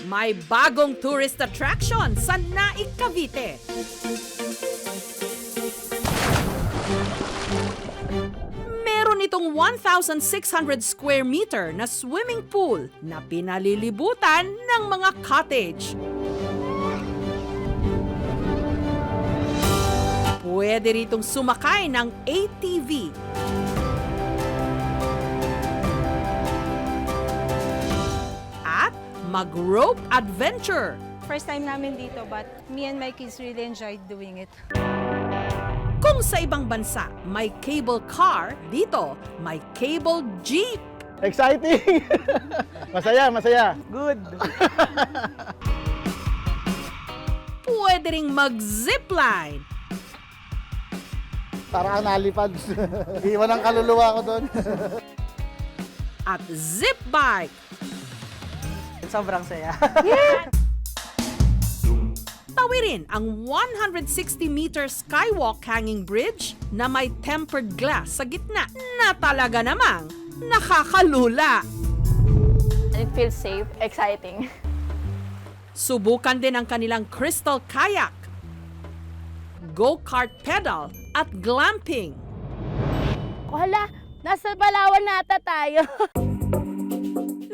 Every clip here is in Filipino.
May bagong tourist attraction sa Naik, Cavite. Meron itong 1,600 square meter na swimming pool na pinalilibutan ng mga cottage. Pwede ritong sumakay ng ATV. At mag-rope adventure. First time namin dito, but me and my kids really enjoyed doing it. Kung sa ibang bansa may cable car, dito may cable jeep. Exciting! Masaya, masaya. Good. Pwede ring mag-zipline. Para kang nalipad. Iwan ang kaluluwa ko doon. At zip bike. Sobrang saya. Tawirin ang 160-meter skywalk hanging bridge na may tempered glass sa gitna na talaga namang nakakalula. It feels safe, exciting. Subukan din ang kanilang crystal kayak, go-kart pedal at glamping. Hala, nasa Palawan nata tayo.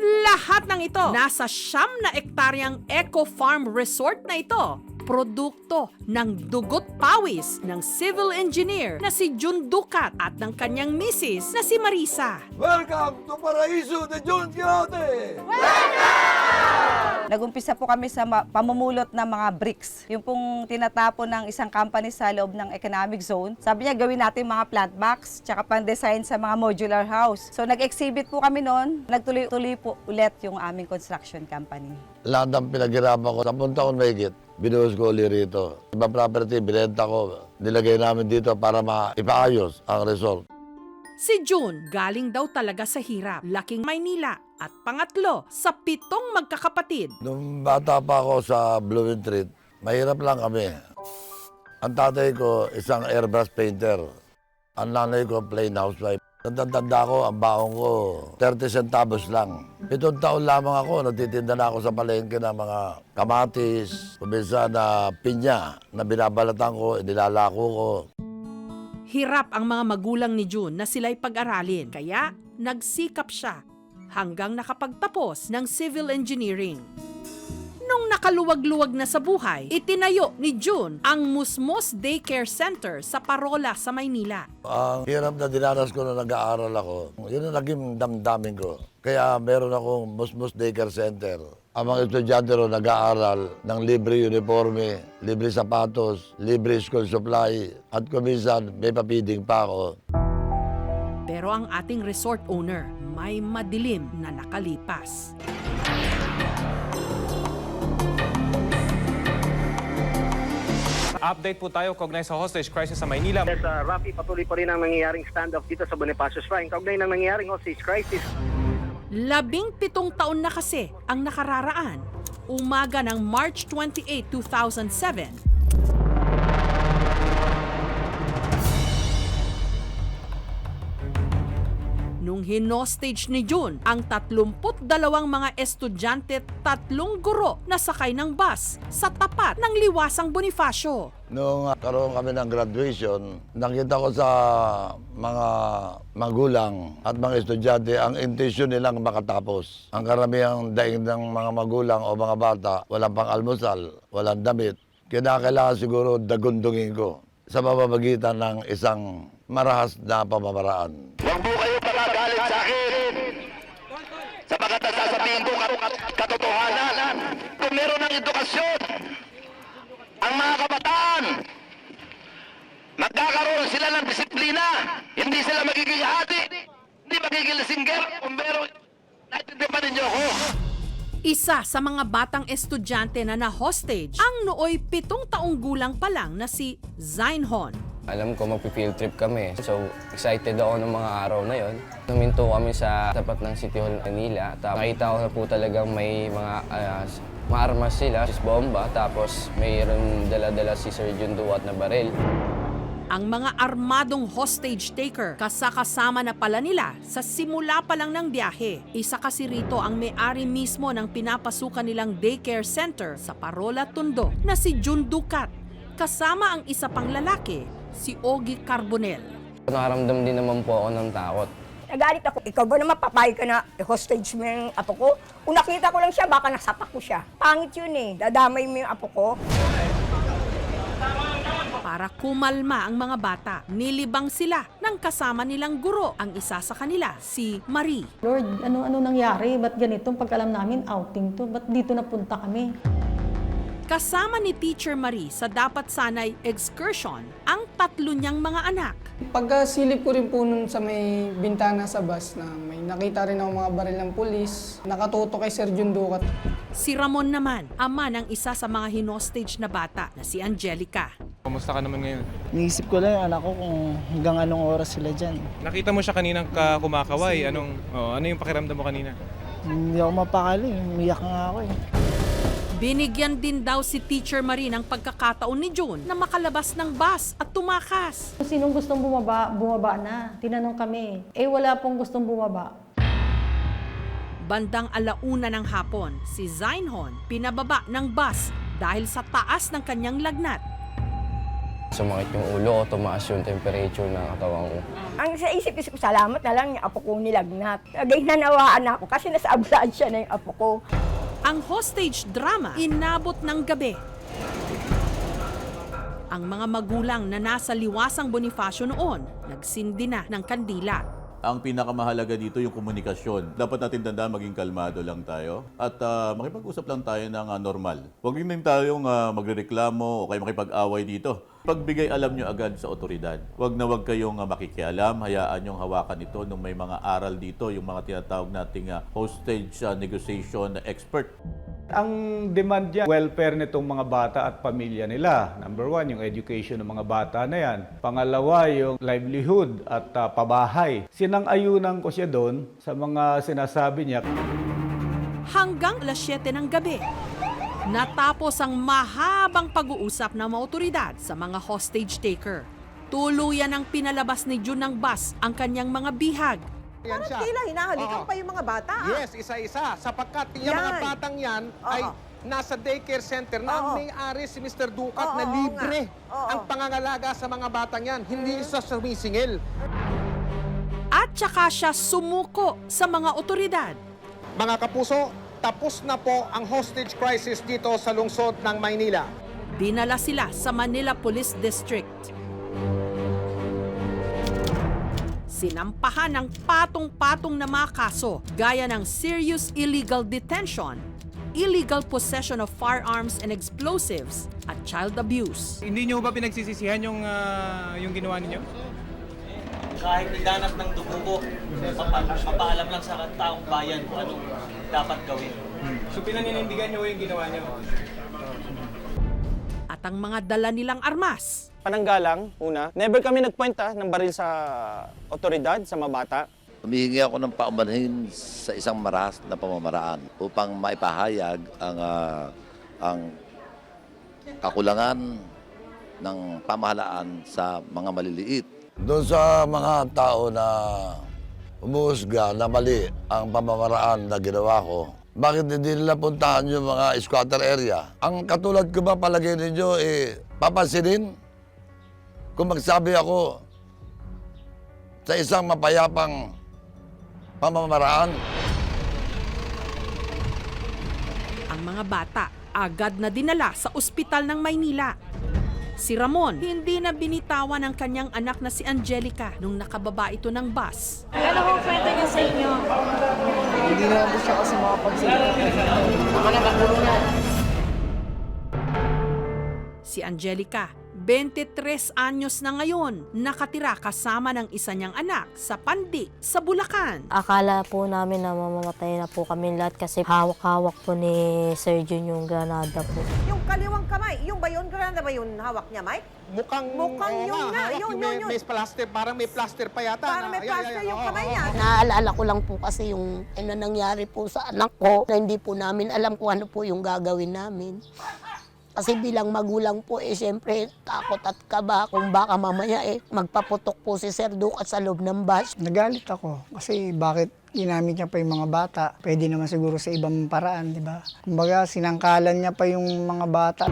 Lahat ng ito nasa 9 na ektaryang Eco Farm Resort na ito. Produkto ng dugot pawis ng civil engineer na si Jun Ducat at ng kanyang misis na si Marisa. Welcome to Paraiso de Don Quixote! Nag-umpisa po kami sa pamumulot ng mga bricks. Yung pong tinatapon ng isang company sa loob ng economic zone. Sabi niya gawin natin mga plant box tsaka pang-design sa mga modular house. So nag-exhibit po kami noon. Nagtuloy-tuloy po ulit yung aming construction company. Lahat ng pinaghirapan ko, 10 taon mahigit, binuhos ko ulit rito. Ibang property, binenta ko, nilagay namin dito para ipaayos ang resort. Si June galing daw talaga sa hirap, laking Maynila at pangatlo sa 7 magkakapatid. Nung bata pa ako sa Blooming Treat, mahirap lang kami. Ang tatay ko, isang airbrush painter. Ang nanay ko, plain housewife. Tanda ko, ang baong ko, 30 centavos lang. 7 taon lamang ako, nagtitinda na ako sa palengke ng mga kamatis, kumisa na pinya na binabalatan ko, nilalako ko. Hirap ang mga magulang ni June na sila'y pag-aralin, kaya nagsikap siya hanggang nakapagtapos ng civil engineering. Nung nakaluwag-luwag na sa buhay, itinayo ni June ang Musmos Daycare Center sa Parola sa Maynila. Ang hirap na dinanas ko na nag-aaral ako, yun ang naging damdamin ko. Kaya meron akong Musmos Daycare Center. Ang mga estudyante ro nag-aaral ng libre uniforme, libre sapatos, libre school supply, at kuminsan may papiding pa ako. Pero ang ating resort owner may madilim na nakalipas. Update po tayo kaugnay sa hostage crisis sa Maynila. Yes, Rafi, patuloy pa rin ang nangyayaring standoff dito sa Bonifacio Shrine. Kaugnay ng nangyayaring hostage crisis. 17 taon na kasi ang nakararaan. Umaga ng March 28, 2007. Nung hinostage ni June ang 32 mga estudyante at 3 guro na sakay ng bus sa tapat ng liwasang Bonifacio. Nung karoon kami ng graduation, nakita ko sa mga magulang at mga estudyante ang intensyon nilang makatapos. Ang karamihang daing ng mga magulang o mga bata, walang pang-almusal, walang damit. Kailangan siguro dagundungin ko sa pamamagitan ng isang marahas na pamamaraan. Huwag po kayo magagalit sa akin. Sapagkat nasasabihin ko katotohanan. Kung meron ng edukasyon, ang mga kabataan, magkakaroon sila ng disiplina. Hindi sila magiging hati, hindi magiging lasingger. Kung meron, naintindihan pa ninyo ako. Isa sa mga batang estudyante na na-hostage ang nooy 7 taong gulang pa lang na si Zainhon. Alam ko magpi-field trip kami. So, excited ako ng mga araw na yon. Huminto kami sa tapat ng City Hall Manila. Nakita ko na po talagang may mga armas sila, bomba. Tapos mayroon dala-dala si Sir Jun Duat na baril. Ang mga armadong hostage taker kasama na pala nila sa simula pa lang ng biyahe. Isa kasi rito ang may-ari mismo ng pinapasukan nilang daycare center sa Parola, Tondo na si June Ducat. Kasama ang isa pang lalaki, si Ogie Carbonel. Nakaramdam din naman po ako ng takot. Nagalit ako, ikaw ba naman papayag ka na hostage mo yung apo ko? Kung nakita ko lang siya, baka nasapak ko siya. Pangit yun eh, dadamay mo yung apo ko. Para kumalma ang mga bata, nilibang sila ng kasama nilang guro. Ang isa sa kanila, si Marie. Lord, ano nangyari? Ba't ganito? Pagkalam namin, outing to. Ba't dito napunta kami? Kasama ni Teacher Marie sa dapat sanay excursion ang 3 niyang mga anak. Pagkasilip ko rin po nun sa may bintana sa bus na may nakita rin ako mga baril ng pulis, nakatuto kay Sir June Ducat. Si Ramon naman, ama ng isa sa mga hinostage na bata na si Angelica. Kumusta ka naman ngayon? Niisip ko lang yung anak ko kung hanggang anong oras sila dyan. Nakita mo siya kaninang kumakaway. Ano yung pakiramdam mo kanina? Hindi ako mapakali, umiyak nga ako eh. Binigyan din daw si Teacher Marie ng pagkakataon ni June na makalabas ng bus at tumakas. Kung sinong gustong bumaba na. Tinanong kami. Wala pong gustong bumaba. Bandang 1:00 ng hapon, si Zainhon pinababa ng bus dahil sa taas ng kanyang lagnat. Sumakit yung ulo ko, tumaas yung temperature ng katawan ko. Ang sa isip-isip ko, salamat na lang yung apo ko nilagnat. Agay nanawaan ako kasi nasa abroad siya na yung apo ko. Ang hostage drama inabot ng gabi. Ang mga magulang na nasa Liwasang Bonifacio noon, nagsindi na ng kandila. Ang pinakamahalaga dito yung komunikasyon. Dapat natin tandaan maging kalmado lang tayo at makipag-usap lang tayo ng normal. Huwag din tayong magrereklamo o kayo makipag-away dito. Pagbigay alam nyo agad sa otoridad. Huwag na huwag kayong makikialam. Hayaan nyong hawakan ito nung may mga aral dito, yung mga tinatawag nating hostage negotiation expert. Ang demand niya, welfare nitong mga bata at pamilya nila. Number 1, yung education ng mga bata na yan. Pangalawa, yung livelihood at pabahay. Sinang-ayunan ko siya doon sa mga sinasabi niya. Hanggang 7:00 ng gabi, natapos ang mahabang pag-uusap ng mga otoridad sa mga hostage taker. Tuluyan ang pinalabas ni June ng bus ang kanyang mga bihag. Parang tila hinahalikan pa yung mga bata. Yes, isa-isa. Sapagkat yung mga batang yan ay nasa daycare center na ang may-ari si Mr. Ducat na libre ang pangangalaga sa mga batang yan. Hindi isa sumisingil. At saka siya sumuko sa mga otoridad. Mga kapuso, tapos na po ang hostage crisis dito sa lungsod ng Maynila. Dinala sila sa Manila Police District. Sinampahan ng patong-patong na mga kaso gaya ng serious illegal detention, illegal possession of firearms and explosives, at child abuse. Hindi nyo ba pinagsisisihan yung ginawa ninyo? Kahit nidanas ng dugo ko, papaalam lang sa taong bayan kung anong dapat gawin. So pinaninindigan nyo yung ginawa nyo? At ang mga dala nilang armas. Pananggalang, una, never kami nagpoint ng baril sa otoridad, sa mga bata. Humihingi ako ng paumanhin sa isang maras na pamamaraan upang maipahayag ang kakulangan ng pamahalaan sa mga maliliit. Doon sa mga tao na umuusga na mali ang pamamaraan na ginawa ko, bakit hindi nila puntahan yung mga squatter area? Ang katulad ko ba palagay ninyo, papansinin? Kung magsabi ako sa isang mapayapang pamamaraan. Ang mga bata agad na dinala sa ospital ng Maynila. Si Ramon, hindi na binitawan ng kanyang anak na si Angelica nung nakababa ito ng bus. Ano kung kwento niya sa inyo? Hindi naman po siya kasi makapagsalita. Ako na magulo na. Si Angelica, 23 anyos na ngayon, nakatira kasama ng isa niyang anak sa Pandi, sa Bulacan. Akala po namin na mamamatay na po kami lahat kasi hawak-hawak po ni Sir June yung granada po. Yung kaliwang kamay, yung ba yun? Granada ba yun hawak niya, Mike? Mukhang yun nga. Yun. May plaster, parang may plaster pa yata. Parang may plaster yung kamay niya. Naaalala ko lang po kasi yung nangyari po sa anak ko na hindi po namin alam kung ano po yung gagawin namin. Kasi bilang magulang po, siyempre takot at kaba kung baka mamaya magpaputok po si Sir Ducat sa loob ng bus. Nagalit ako kasi bakit ginamit niya pa yung mga bata? Pwede naman siguro sa ibang paraan, di ba? Kumbaga, sinangkalan niya pa yung mga bata.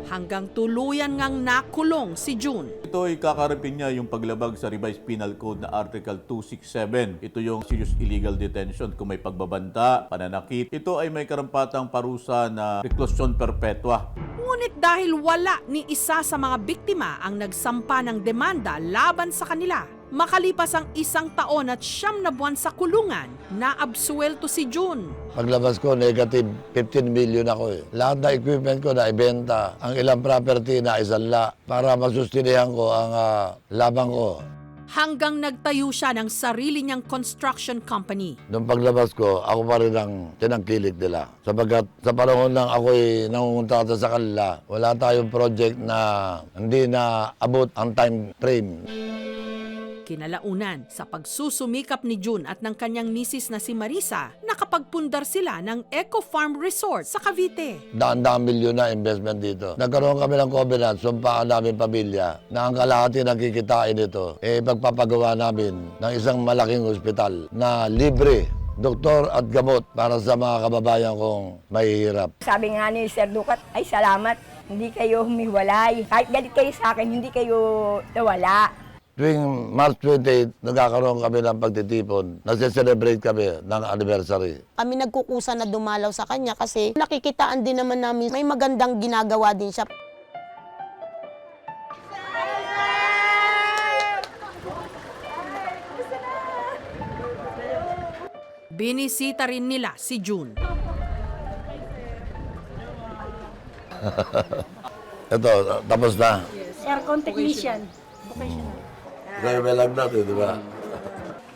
Hanggang tuluyan ngang nakulong si June. Ito ay kakarapin niya yung paglabag sa Revised Penal Code na Article 267. Ito yung serious illegal detention kung may pagbabanta, pananakit. Ito ay may karampatang parusa na reclusion perpetua. Ngunit dahil wala ni isa sa mga biktima ang nagsampa ng demanda laban sa kanila, makalipas ang 1 taon at 9 na buwan sa kulungan, naabsuelto si June. Paglabas ko, negative 15 million ako. Lahat na equipment ko na ibenta. Ang ilang property na isanla para masustinihan ko ang labang ko. Hanggang nagtayo siya ng sarili niyang construction company. Nung paglabas ko, ako pa rin ang tinangkilik nila. Sabagat sa panahon lang ako'y nangunguntata sa kanila, wala tayong project na hindi na abot ang time frame. Kinalaunan, sa pagsusumikap ni June at ng kanyang misis na si Marisa, nakapagpundar sila ng Eco Farm Resort sa Cavite. Daan-daang milyon na investment dito. Nagkaroon kami ng covenant, sumpaan namin pamilya, na ang kalahati ng kikitain ito, pagpapagawa namin ng isang malaking ospital na libre, doktor at gamot para sa mga kababayan kong mahihirap. Sabi nga ni Sir Ducat, ay salamat, hindi kayo humiwalay. Kahit galit kayo sa akin, hindi kayo nawala. Tuwing March 28, nagkakaroon kami ng pagtitipon. Nase-celebrate kami ng anniversary. Kami nagkukusa na dumalaw sa kanya kasi nakikitaan din naman namin may magandang ginagawa din siya. Binisita rin nila si June. Ito, tapos na. Aircon technician. Professional. Kaya may lagnat di ba?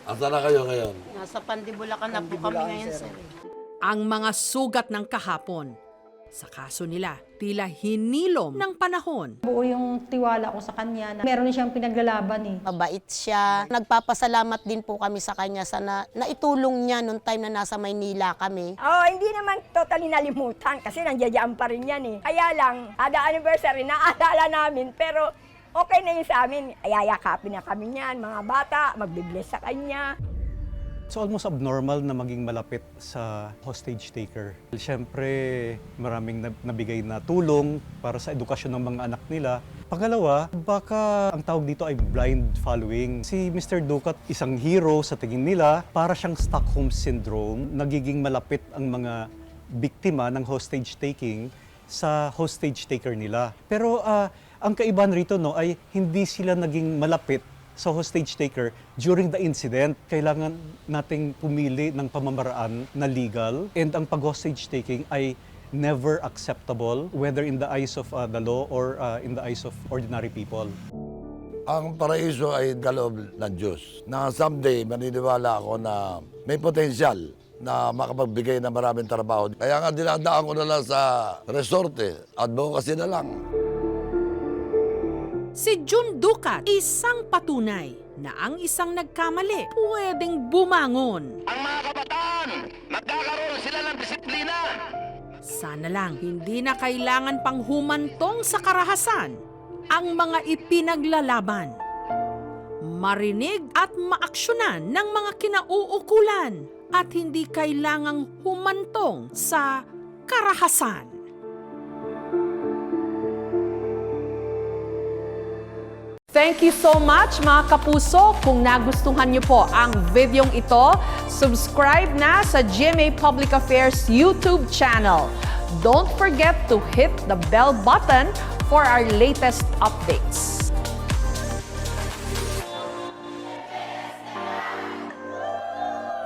Asa na kayo ngayon? Nasa Pandibulacan na po kami ngayon, sir. Ang mga sugat ng kahapon. Sa kaso nila, tila hinilom ng panahon. Buo yung tiwala ko sa kanya na meron siyang pinaglalaban Mabait siya. Nagpapasalamat din po kami sa kanya sa naitulong niya nung time na nasa Maynila kami. Hindi naman totally nalimutan kasi nandiyan pa rin yan eh. Kaya lang, ada anniversary, naalala namin pero okay na yun sa amin. Ayayakapin na kami niyan, mga bata, magbibless sa kanya. It's almost abnormal na maging malapit sa hostage taker. Siyempre, maraming nabigay na tulong para sa edukasyon ng mga anak nila. Pangalawa, baka ang tawag dito ay blind following. Si Mr. Ducat, isang hero sa tingin nila, para siyang Stockholm Syndrome. Nagiging malapit ang mga biktima ng hostage taking sa hostage taker nila. Pero ang kaibahan rito ay hindi sila naging malapit sa hostage taker during the incident. Kailangan nating pumili ng pamamaraan na legal, and ang pag-hostage taking ay never acceptable whether in the eyes of the law or in the eyes of ordinary people. Ang paraiso ay kaloob ng Diyos na someday maniniwala ako na may potensyal na makapagbigay ng maraming trabaho. Kaya nga dinadaan ko na lang sa resorte, advocacy na lang. Si June Ducat, isang patunay na ang isang nagkamali pwedeng bumangon. Ang mga kabataan, magkakaroon sila ng disiplina. Sana lang hindi na kailangan pang humantong sa karahasan ang mga ipinaglalaban. Marinig at maaksyonan ng mga kinauukulan at hindi kailangang humantong sa karahasan. Thank you so much mga kapuso. Kung nagustuhan niyo po ang videong ito, subscribe na sa GMA Public Affairs YouTube channel. Don't forget to hit the bell button for our latest updates.